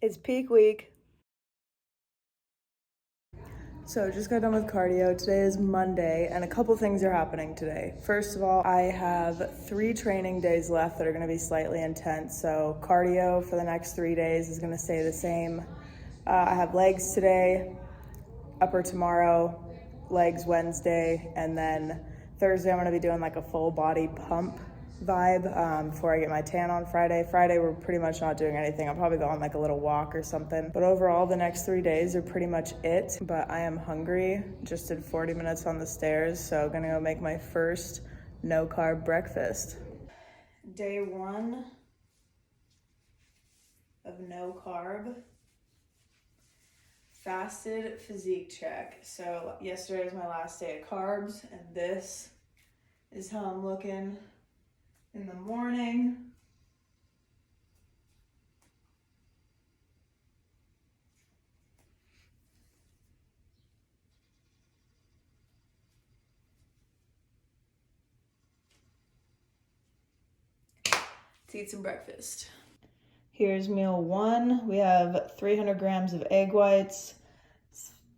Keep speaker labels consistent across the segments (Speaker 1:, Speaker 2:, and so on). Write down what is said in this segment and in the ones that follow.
Speaker 1: It's peak week. So just got done with cardio. Today is Monday and a couple things are happening today. First of all, I have 3 training days left that are gonna be slightly intense. So cardio for the next 3 days is gonna stay the same. I have legs today, upper tomorrow, legs Wednesday, and then Thursday I'm gonna be doing like a full body pump vibe before I get my tan on Friday. Friday we're pretty much not doing anything. I'll probably go on like a little walk or something. But overall the next 3 days are pretty much it. But I am hungry. Just did 40 minutes on the stairs, so gonna go make my first no carb breakfast. Day 1 of no carb. Fasted physique check. So yesterday was my last day of carbs, and this is how I'm looking in the morning. Let's eat some breakfast. Here's meal 1. We have 300 grams of egg whites,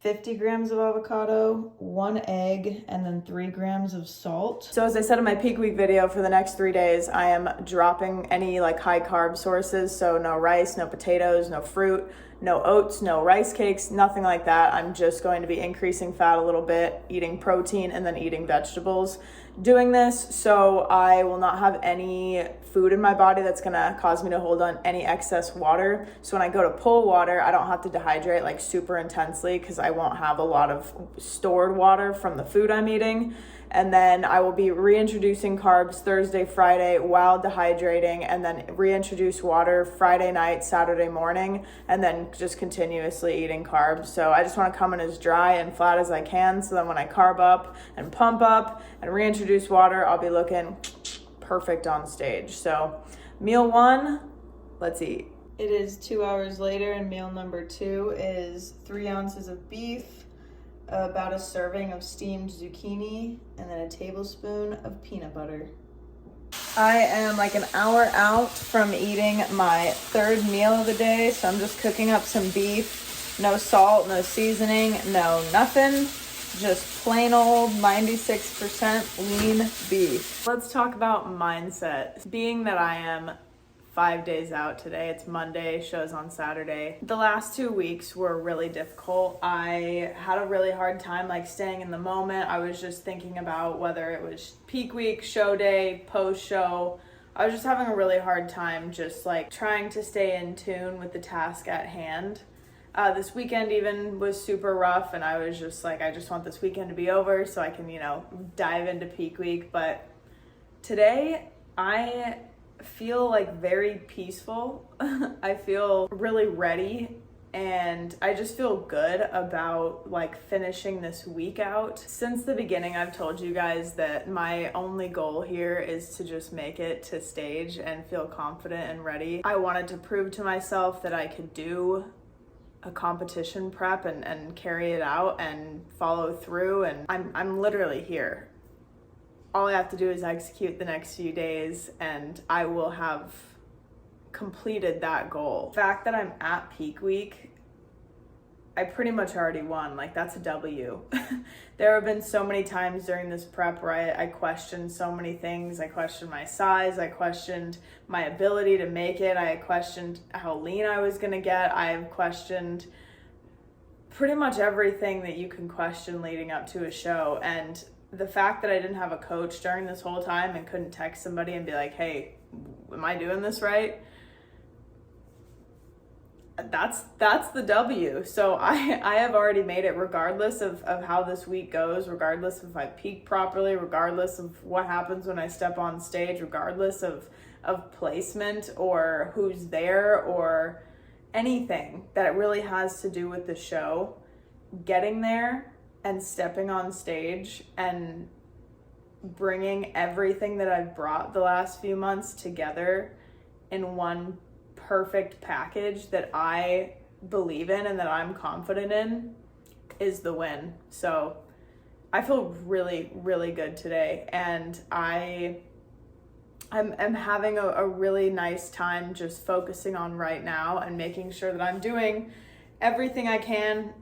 Speaker 1: 50 grams of avocado, 1 egg, and then 3 grams of salt. So as I said in my peak week video, for the next 3 days, I am dropping any like high carb sources. So no rice, no potatoes, no fruit, no oats, no rice cakes, nothing like that. I'm just going to be increasing fat a little bit, eating protein, and then eating vegetables. Doing this so I will not have any food in my body that's gonna cause me to hold on any excess water. So when I go to pull water, I don't have to dehydrate like super intensely because I won't have a lot of stored water from the food I'm eating. And then I will be reintroducing carbs Thursday, Friday while dehydrating, and then reintroduce water Friday night, Saturday morning, and then just continuously eating carbs. So I just want to come in as dry and flat as I can, so then when I carb up and pump up and reintroduce water, I'll be looking perfect on stage. So meal 1, let's eat. It is 2 hours later, and meal number 2 is 3 ounces of beef, about a serving of steamed zucchini, and then a tablespoon of peanut butter. I am like an hour out from eating my 3rd meal of the day, so I'm just cooking up some beef. No salt, no seasoning, no nothing. Just plain old 96% lean beef. Let's talk about mindset. Being that I am 5 days out today, it's Monday, shows on Saturday. The last 2 weeks were really difficult. I had a really hard time like staying in the moment. I was just thinking about whether it was peak week, show day, post show. I was just having a really hard time just like trying to stay in tune with the task at hand. This weekend even was super rough, and I was just like, I just want this weekend to be over so I can, dive into peak week. But today I feel like very peaceful. I feel really ready, and I just feel good about like finishing this week out. Since the beginning, I've told you guys that my only goal here is to just make it to stage and feel confident and ready. I wanted to prove to myself that I could do a competition prep and carry it out and follow through, and I'm literally here. All I have to do is execute the next few days and I will have completed that goal. The fact that I'm at peak week, I pretty much already won. Like, that's a W. There have been so many times during this prep where I questioned so many things. I questioned my size. I questioned my ability to make it. I questioned how lean I was gonna get. I've questioned pretty much everything that you can question leading up to a show. And the fact that I didn't have a coach during this whole time and couldn't text somebody and be like, hey, am I doing this right? That's the W. So I have already made it, regardless of how this week goes, regardless if I peak properly, regardless of what happens when I step on stage, regardless of placement or who's there or anything that really has to do with the show. Getting there and stepping on stage and bringing everything that I've brought the last few months together in one perfect package that I believe in and that I'm confident in is the win. So I feel really, really good today. And I I'm having a really nice time just focusing on right now and making sure that I'm doing everything I can,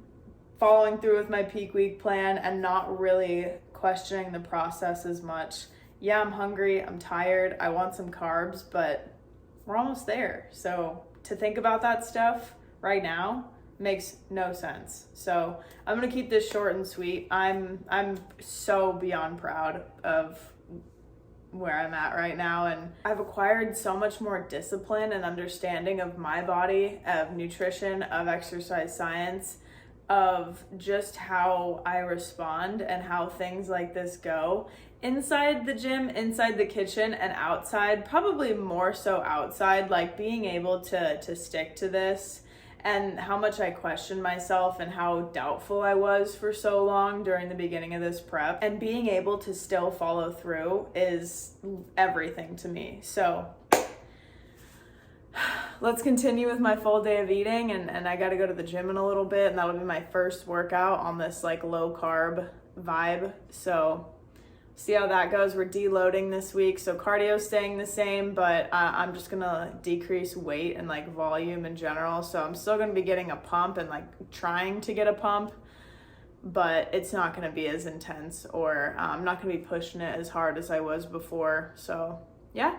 Speaker 1: following through with my peak week plan and not really questioning the process as much. Yeah, I'm hungry, I'm tired, I want some carbs, but we're almost there. So to think about that stuff right now makes no sense. So I'm gonna keep this short and sweet. I'm so beyond proud of where I'm at right now, and I've acquired so much more discipline and understanding of my body, of nutrition, of exercise science, of just how I respond and how things like this go inside the gym, inside the kitchen, and outside, probably more so outside, like being able to stick to this, and how much I questioned myself and how doubtful I was for so long during the beginning of this prep, and being able to still follow through is everything to me. So let's continue with my full day of eating, and I got to go to the gym in a little bit, and that'll be my first workout on this like low carb vibe. So see how that goes. We're deloading this week, so cardio staying the same, but I'm just gonna decrease weight and like volume in general. So I'm still gonna be getting a pump and like trying to get a pump, but it's not gonna be as intense, or I'm not gonna be pushing it as hard as I was before. So yeah,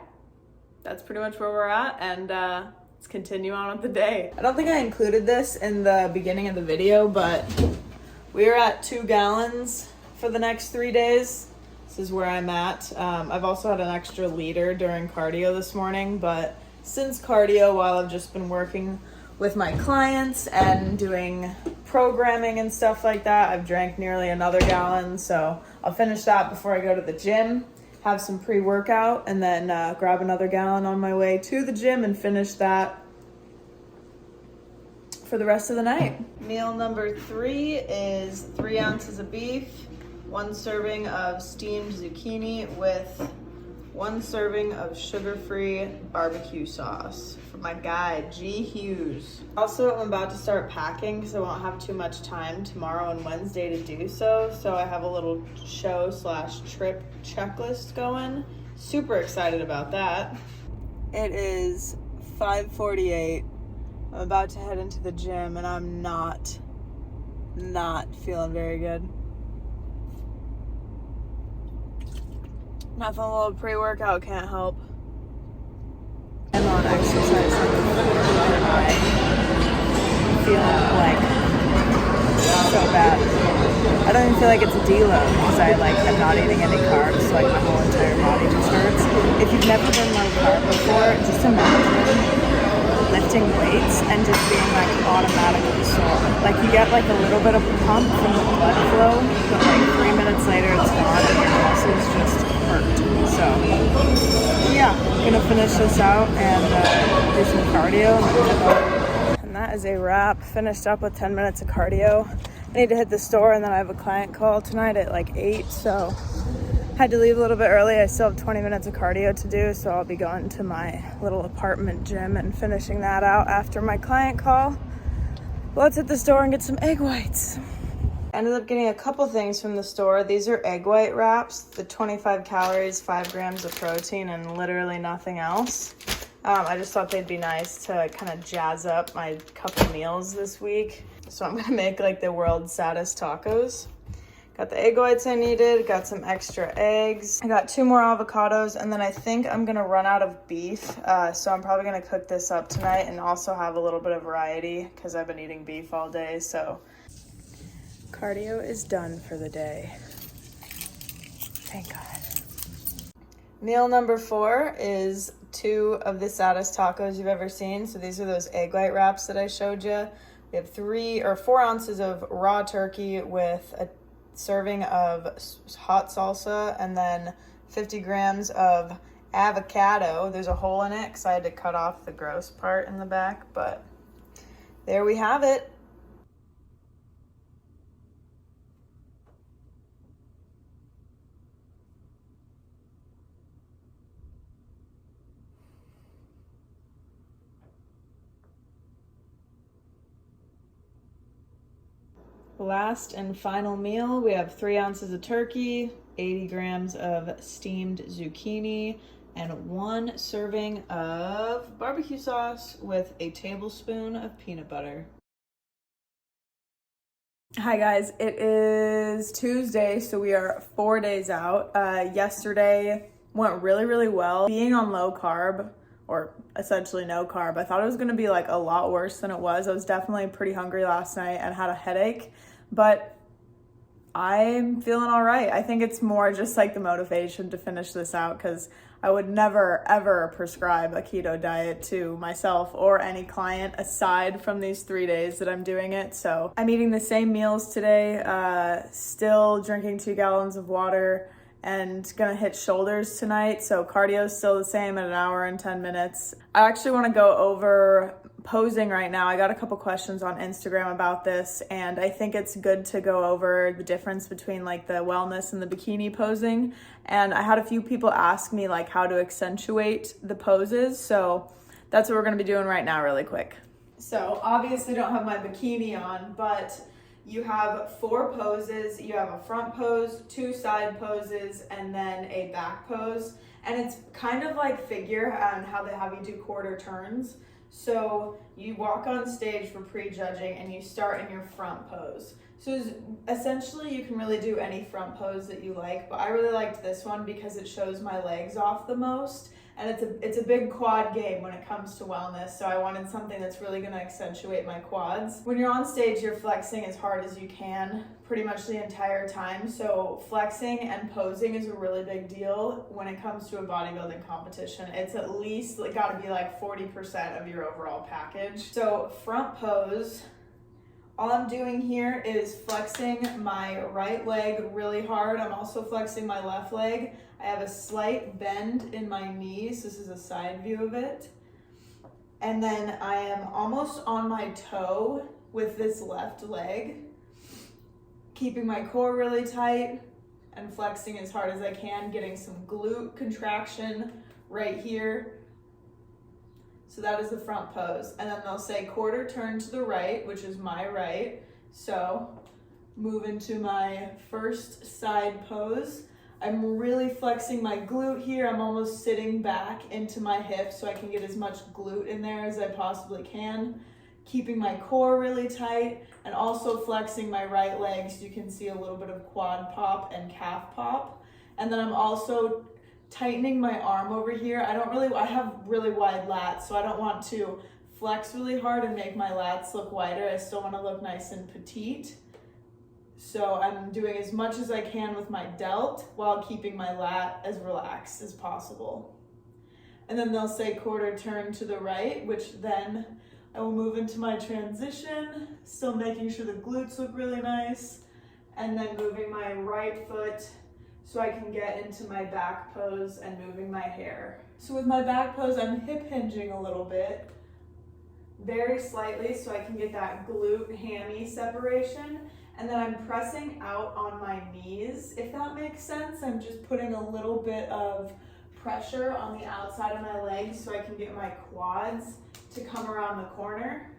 Speaker 1: that's pretty much where we're at, and let's continue on with the day. I don't think I included this in the beginning of the video, but we are at 2 gallons for the next 3 days. This is where I'm at. I've also had an extra liter during cardio this morning, but since cardio, while I've just been working with my clients and doing programming and stuff like that, I've drank nearly another gallon. So I'll finish that before I go to the gym, have some pre-workout, and then grab another gallon on my way to the gym and finish that for the rest of the night. Meal number 3 is 3 ounces of beef, 1 serving of steamed zucchini with 1 serving of sugar-free barbecue sauce from my guy, G. Hughes. Also, I'm about to start packing because I won't have too much time tomorrow and Wednesday to do so. So I have a little show/trip checklist going. Super excited about that. It is 5:48. I'm about to head into the gym, and I'm not feeling very good. Nothing, a little pre-workout can't help. I'm on exercise I'm feeling like so bad. I don't even feel like it's a deload because I am not eating any carbs, so my whole entire body just hurts. If you've never been low carb before, just imagine lifting weights and just being automatically sore. You get a little bit of a pump from the blood flow, but 3 minutes later it's gone and your muscles just hurt. So yeah, I'm gonna finish this out and do some cardio, and that is a wrap. Finished up with 10 minutes of cardio. I need to hit the store, and then I have a client call tonight at 8, so had to leave a little bit early. I still have 20 minutes of cardio to do, so I'll be going to my little apartment gym and finishing that out after my client call. Let's hit the store and get some egg whites. Ended up getting a couple things from the store. These are egg white wraps, the 25 calories, 5 grams of protein, and literally nothing else. I just thought they'd be nice to kind of jazz up my couple meals this week. So I'm gonna make the world's saddest tacos. Got the egg whites I needed, got some extra eggs. I got 2 more avocados, and then I think I'm gonna run out of beef. So I'm probably gonna cook this up tonight and also have a little bit of variety because I've been eating beef all day. So cardio is done for the day. Thank God. Meal number 4 is 2 of the saddest tacos you've ever seen. So these are those egg white wraps that I showed you. We have 4 ounces of raw turkey with a serving of hot salsa, and then 50 grams of avocado. There's a hole in it because I had to cut off the gross part in the back, but there we have it. Last and final meal, we have 3 ounces of turkey, 80 grams of steamed zucchini, and 1 serving of barbecue sauce with a tablespoon of peanut butter. Hi guys, it is Tuesday, so we are 4 days out. Yesterday went really well. Being on low carb, or essentially no carb, I thought it was gonna be like a lot worse than it was. I was definitely pretty hungry last night and had a headache, but I'm feeling all right. I think it's more just like the motivation to finish this out, because I would never ever prescribe a keto diet to myself or any client aside from these 3 days that I'm doing it. So I'm eating the same meals today, still drinking 2 gallons of water, and gonna hit shoulders tonight. So cardio is still the same at 1 hour and 10 minutes. I actually wanna go over posing right now. I got a couple questions on Instagram about this, and I think it's good to go over the difference between like the wellness and the bikini posing. And I had a few people ask me like how to accentuate the poses. So that's what we're gonna be doing right now really quick. So obviously don't have my bikini on, but you have 4 poses. You have a front pose, 2 side poses, and then a back pose. And it's kind of like figure on how they have you do quarter turns. So you walk on stage for prejudging and you start in your front pose. So essentially you can really do any front pose that you like, but I really liked this one because it shows my legs off the most. And it's a big quad game when it comes to wellness, so I wanted something that's really gonna accentuate my quads. When you're on stage, you're flexing as hard as you can pretty much the entire time, so flexing and posing is a really big deal when it comes to a bodybuilding competition. It's at least gotta be like 40% of your overall package. So front pose, all I'm doing here is flexing my right leg really hard. I'm also flexing my left leg. I have a slight bend in my knees. This is a side view of it. And then I am almost on my toe with this left leg, keeping my core really tight and flexing as hard as I can, getting some glute contraction right here. So that is the front pose. And then they'll say quarter turn to the right, which is my right. So move into my first side pose. I'm really flexing my glute here. I'm almost sitting back into my hip so I can get as much glute in there as I possibly can. Keeping my core really tight and also flexing my right leg so you can see a little bit of quad pop and calf pop. And then I'm also tightening my arm over here. I have really wide lats, so I don't want to flex really hard and make my lats look wider. I still want to look nice and petite. So I'm doing as much as I can with my delt while keeping my lat as relaxed as possible. And then they'll say quarter turn to the right, which then I will move into my transition, still making sure the glutes look really nice, and then moving my right foot so I can get into my back pose and moving my hair. So with my back pose, I'm hip hinging a little bit, very slightly, so I can get that glute hammy separation. And then I'm pressing out on my knees, if that makes sense. I'm just putting a little bit of pressure on the outside of my legs so I can get my quads to come around the corner,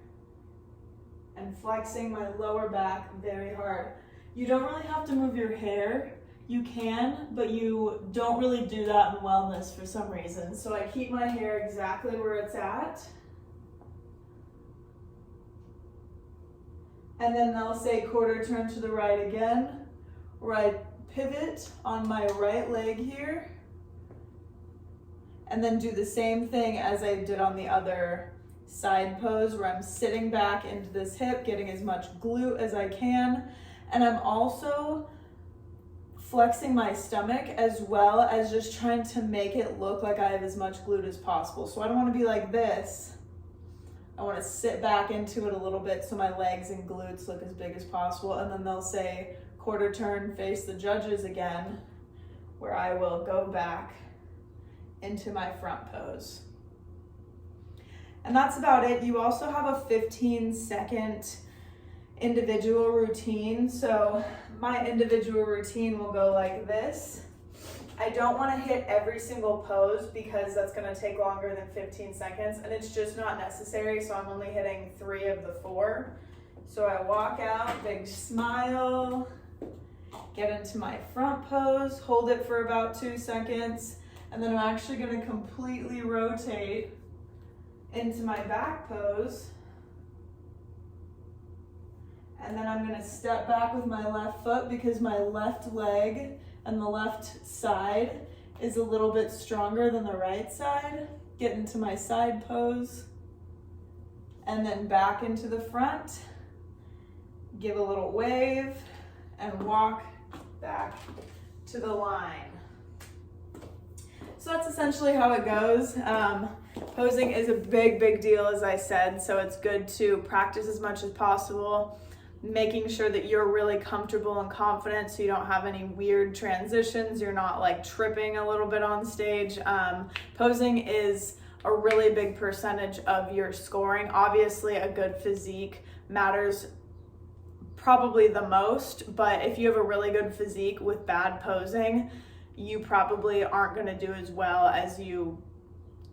Speaker 1: and flexing my lower back very hard. You don't really have to move your hair. You can, but you don't really do that in wellness for some reason. So I keep my hair exactly where it's at. And then they'll say quarter turn to the right again, where I pivot on my right leg here, and then do the same thing as I did on the other side pose, where I'm sitting back into this hip, getting as much glute as I can. And I'm also flexing my stomach as well as just trying to make it look like I have as much glute as possible. So I don't want to be like this. I want to sit back into it a little bit so my legs and glutes look as big as possible. And then they'll say quarter turn, face the judges again, where I will go back into my front pose. And that's about it. You also have a 15-second individual routine. So my individual routine will go like this. I don't want to hit every single pose because that's going to take longer than 15 seconds and it's just not necessary, so I'm only hitting 3 of the 4. So I walk out, big smile, get into my front pose, hold it for about 2 seconds, And then I'm actually gonna completely rotate into my back pose. And then I'm gonna step back with my left foot because my left leg and the left side is a little bit stronger than the right side. Get into my side pose. And then back into the front. Give a little wave and walk back to the line. So that's essentially how it goes. Posing is a big deal, as I said, so it's good to practice as much as possible, making sure that you're really comfortable and confident so you don't have any weird transitions, you're not like tripping a little bit on stage. Posing is a really big percentage of your scoring. Obviously, a good physique matters probably the most, but if you have a really good physique with bad posing, you probably aren't going to do as well as you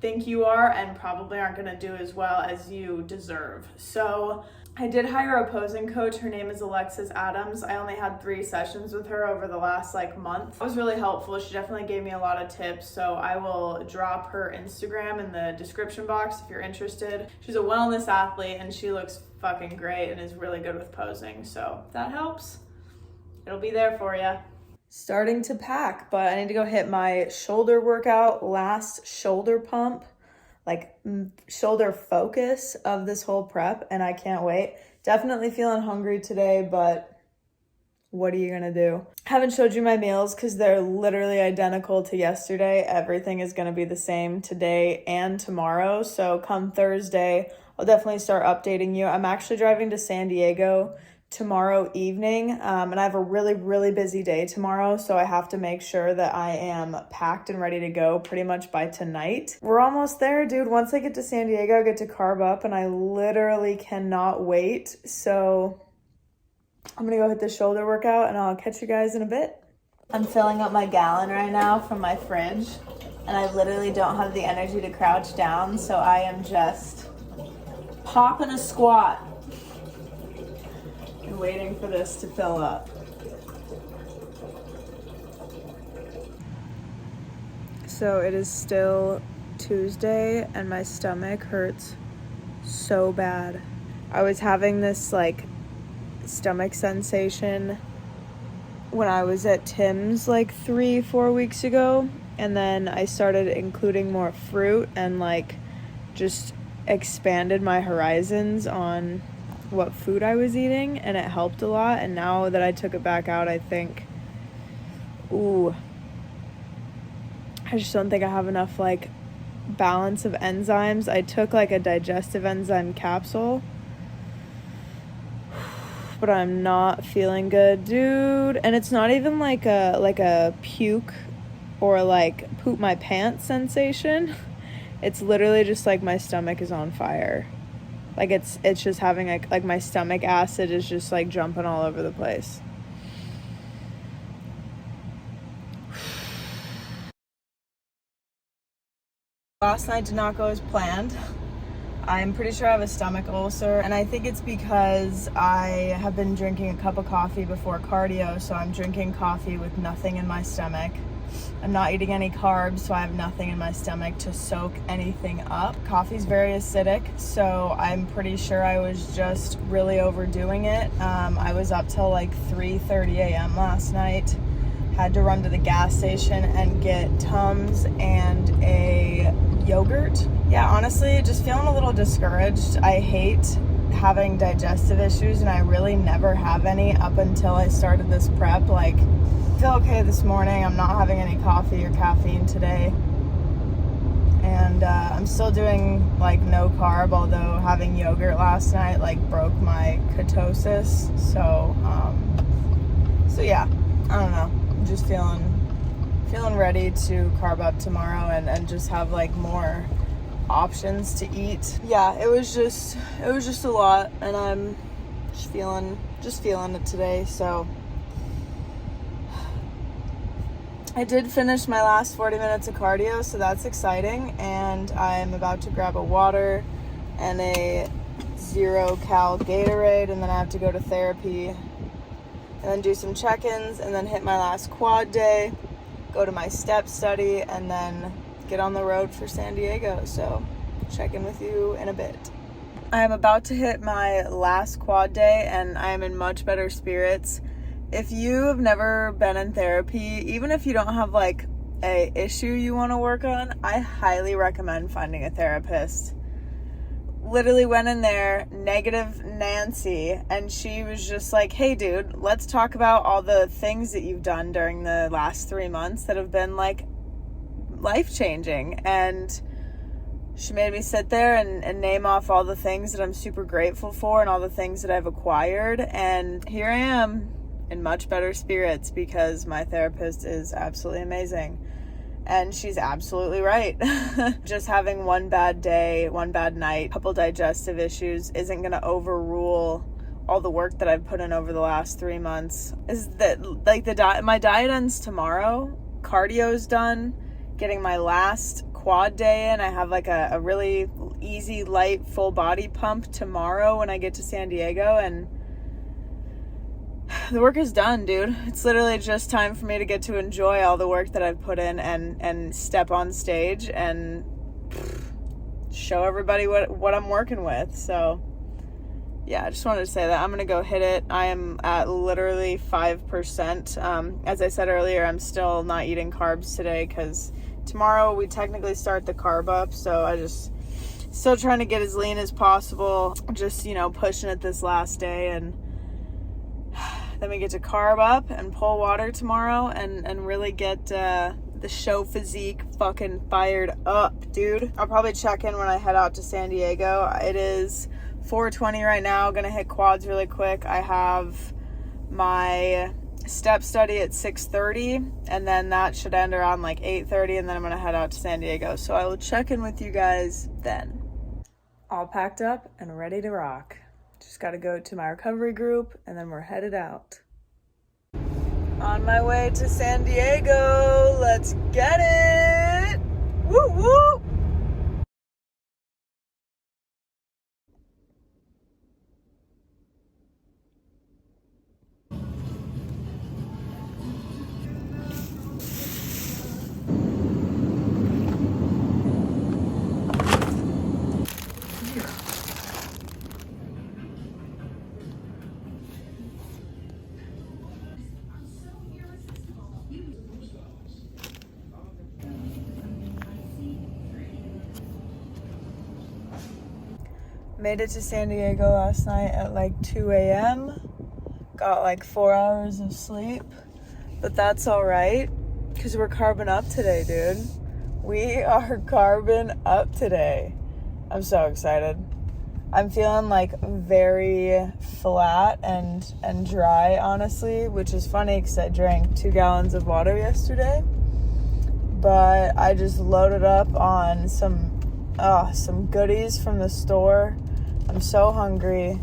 Speaker 1: think you are and probably aren't going to do as well as you deserve. So I did hire a posing coach. Her name is Alexis Adams. I only had 3 sessions with her over the last month. It was really helpful. She definitely gave me a lot of tips. So I will drop her Instagram in the description box if you're interested. She's a wellness athlete and she looks fucking great and is really good with posing. So if that helps, it'll be there for you. Starting to pack, but I need to go hit my shoulder workout, last shoulder pump, shoulder focus of this whole prep, and I can't wait. Definitely feeling hungry today, but what are you gonna do? Haven't showed you my meals because they're literally identical to yesterday. Everything is gonna be the same today and tomorrow, so come Thursday, I'll definitely start updating you. I'm actually driving to San Diego tomorrow evening, and I have a really busy day tomorrow, so I have to make sure that I am packed and ready to go pretty much by tonight. We're almost there, dude. Once I get to San Diego, I get to carb up, and I literally cannot wait. So I'm gonna go hit the shoulder workout, and I'll catch you guys in a bit. I'm filling up my gallon right now from my fridge, and I literally don't have the energy to crouch down, so I am just popping a squat and waiting for this to fill up. So it is still Tuesday and my stomach hurts so bad. I was having this stomach sensation when I was at Tim's 3-4 weeks ago, and then I started including more fruit and just expanded my horizons on what food I was eating, and it helped a lot. And now that I took it back out, I think, I just don't think I have enough balance of enzymes. I took a digestive enzyme capsule, but I'm not feeling good, dude. And it's not even a puke or poop my pants sensation. It's literally just my stomach is on fire. It's just having my stomach acid is just jumping all over the place. Last night did not go as planned. I'm pretty sure I have a stomach ulcer, and I think it's because I have been drinking a cup of coffee before cardio, so I'm drinking coffee with nothing in my stomach. I'm not eating any carbs, so I have nothing in my stomach to soak anything up. Coffee's very acidic, so I'm pretty sure I was just really overdoing it. I was up till 3:30 a.m. last night. Had to run to the gas station and get Tums and a yogurt. Yeah, honestly, just feeling a little discouraged. I hate having digestive issues, and I really never have any up until I started this prep. I feel okay this morning. I'm not having any coffee or caffeine today, and I'm still doing no carb, although having yogurt last night broke my ketosis. So yeah, I don't know. I'm just feeling ready to carb up tomorrow and just have more options to eat. Yeah, it was just a lot, and I'm just feeling it today. So I did finish my last 40 minutes of cardio, so that's exciting, and I'm about to grab a water and a 0-cal Gatorade, and then I have to go to therapy and then do some check-ins and then hit my last quad day. go to my step study, and then get on the road for San Diego. So check in with you in a bit. I am about to hit my last quad day, and I am in much better spirits. If you have never been in therapy, even if you don't have like a issue you want to work on, I highly recommend finding a therapist. Literally went in there, negative Nancy, and she was just like, hey dude, let's talk about all the things that you've done during the last 3 months that have been like life-changing. And she made me sit there and name off all the things that I'm super grateful for and all the things that I've acquired. And here I am in much better spirits because my therapist is absolutely amazing. And she's absolutely right. Just having one bad day, one bad night, a couple digestive issues isn't going to overrule all the work that I've put in over the last 3 months. Is that like my diet ends tomorrow, cardio's done, getting my last quad day in. I have like a really easy, light, full body pump tomorrow when I get to San Diego, and the work is done, dude. It's literally just time for me to get to enjoy all the work that I've put in and step on stage and show everybody what I'm working with. So yeah, I just wanted to say that I'm going to go hit it. I am at literally 5%. As I said earlier, I'm still not eating carbs today because tomorrow we technically start the carb up. So I just still trying to get as lean as possible. Just, pushing it this last day, and then we get to carb up and pull water tomorrow and really get the show physique fucking fired up, dude. I'll probably check in when I head out to San Diego. It is 4:20 right now. Gonna hit quads really quick. I have my step study at 6:30, and then that should end around like 8:30, and then I'm gonna head out to San Diego. So I will check in with you guys then. All packed up and ready to rock. Just got to go to my recovery group, and then we're headed out. On my way to San Diego. Let's get it. Woo woo. Made it to San Diego last night at like 2 a.m. Got like 4 hours of sleep, but that's all right because we're carbing up today, dude. We are carbing up today. I'm so excited. I'm feeling like very flat and dry, honestly, which is funny because I drank 2 gallons of water yesterday. But I just loaded up on some goodies from the store. I'm so hungry,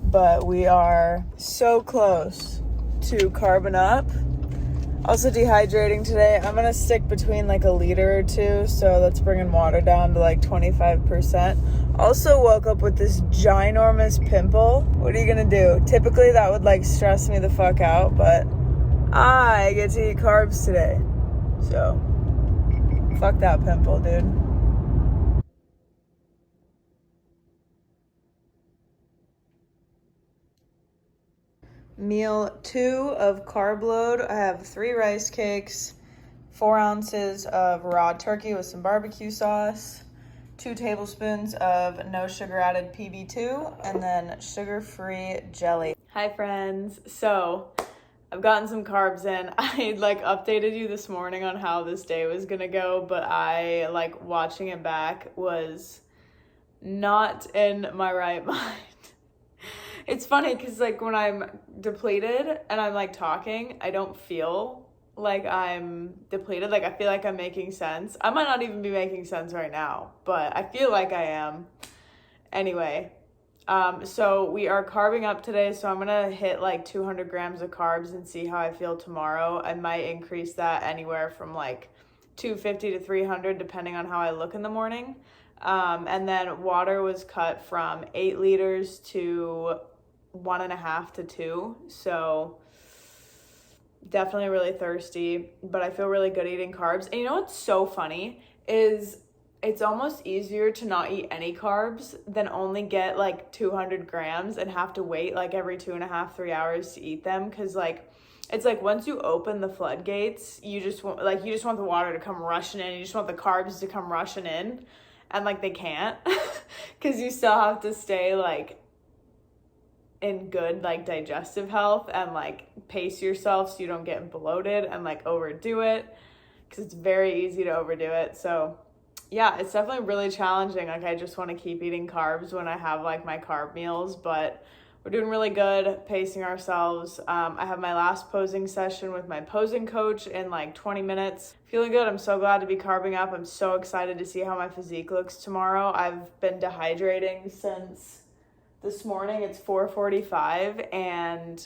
Speaker 1: but we are so close to carbing up. Also dehydrating today. I'm gonna stick between like a liter or two, so that's bringing water down to like 25%. Also woke up with this ginormous pimple. What are you gonna do? Typically that would like stress me the fuck out, but I get to eat carbs today. So fuck that pimple, dude. Meal 2 of carb load. I have 3 rice cakes, 4 ounces of raw turkey with some barbecue sauce, 2 tablespoons of no sugar added PB2, and then sugar-free jelly. Hi friends. So I've gotten some carbs in. I updated you this morning on how this day was gonna go, but I watching it back was not in my right mind. It's funny because when I'm depleted and I'm talking, I don't feel like I'm depleted. I feel like I'm making sense. I might not even be making sense right now, but I feel like I am. Anyway, so we are carbing up today, so I'm gonna hit 200 grams of carbs and see how I feel tomorrow. I might increase that anywhere from 250 to 300 depending on how I look in the morning. And then water was cut from 8 liters to 1.5 to 2. So definitely really thirsty, but I feel really good eating carbs. And you know what's so funny is it's almost easier to not eat any carbs than only get like 200 grams and have to wait like every 2.5-3 hours to eat them. Cause like, it's like once you open the floodgates, you just want the water to come rushing in. You just want the carbs to come rushing in, and like they can't because you still have to stay like in good like digestive health and like pace yourself so you don't get bloated and like overdo it, because it's very easy to overdo it. So yeah, it's definitely really challenging. Like I just want to keep eating carbs when I have like my carb meals, but we're doing really good pacing ourselves. I have my last posing session with my posing coach in like 20 minutes. Feeling good. I'm so glad to be carbing up. I'm so excited to see how my physique looks tomorrow. I've been dehydrating since this morning. It's 4:45 and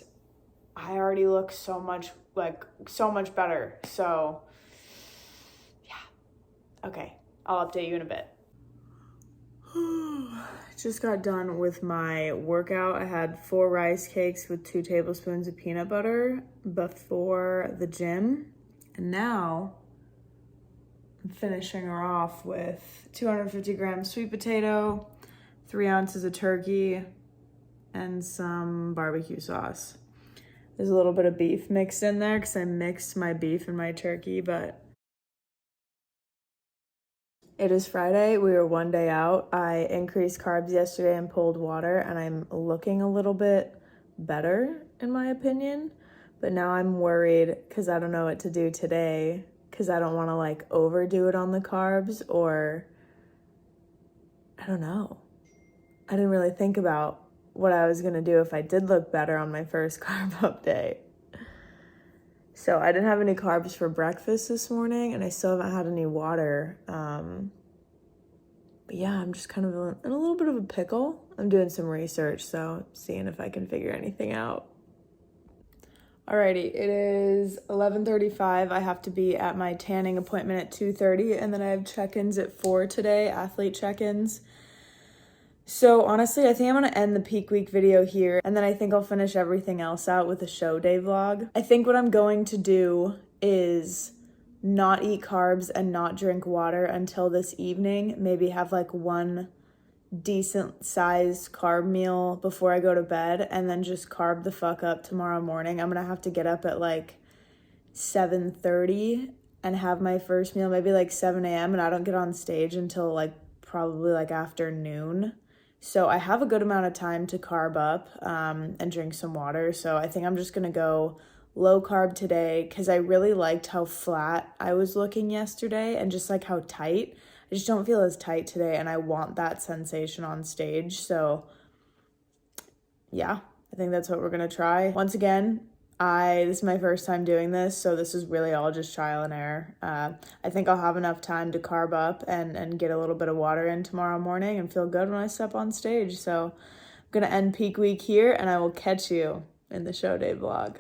Speaker 1: I already look so much better. So yeah. Okay. I'll update you in a bit. Just got done with my workout. I had 4 rice cakes with 2 tablespoons of peanut butter before the gym. And now I'm finishing her off with 250 grams sweet potato, 3 ounces of turkey, and some barbecue sauce. There's a little bit of beef mixed in there because I mixed my beef and my turkey, but it is Friday. We were one day out. I increased carbs yesterday and pulled water, and I'm looking a little bit better in my opinion. But now I'm worried because I don't know what to do today, because I don't want to like overdo it on the carbs, or I don't know. I didn't really think about what I was going to do if I did look better on my first carb up day. So I didn't have any carbs for breakfast this morning, and I still haven't had any water. But yeah, I'm just kind of in a little bit of a pickle. I'm doing some research, so seeing if I can figure anything out. Alrighty, it is 11:35. I have to be at my tanning appointment at 2:30, and then I have check-ins at 4 today, athlete check-ins. So honestly, I think I'm going to end the peak week video here, and then I think I'll finish everything else out with a show day vlog. I think what I'm going to do is not eat carbs and not drink water until this evening. Maybe have like one decent sized carb meal before I go to bed, and then just carb the fuck up tomorrow morning. I'm going to have to get up at like 7:30 and have my first meal, maybe like 7 a.m. and I don't get on stage until like probably like afternoon. So I have a good amount of time to carb up and drink some water. So I think I'm just going to go low carb today because I really liked how flat I was looking yesterday and just like how tight. I just don't feel as tight today, and I want that sensation on stage. So yeah, I think that's what we're going to try. Once again, this is my first time doing this, so this is really all just trial and error. I think I'll have enough time to carb up and get a little bit of water in tomorrow morning and feel good when I step on stage. So I'm going to end peak week here, and I will catch you in the show day vlog.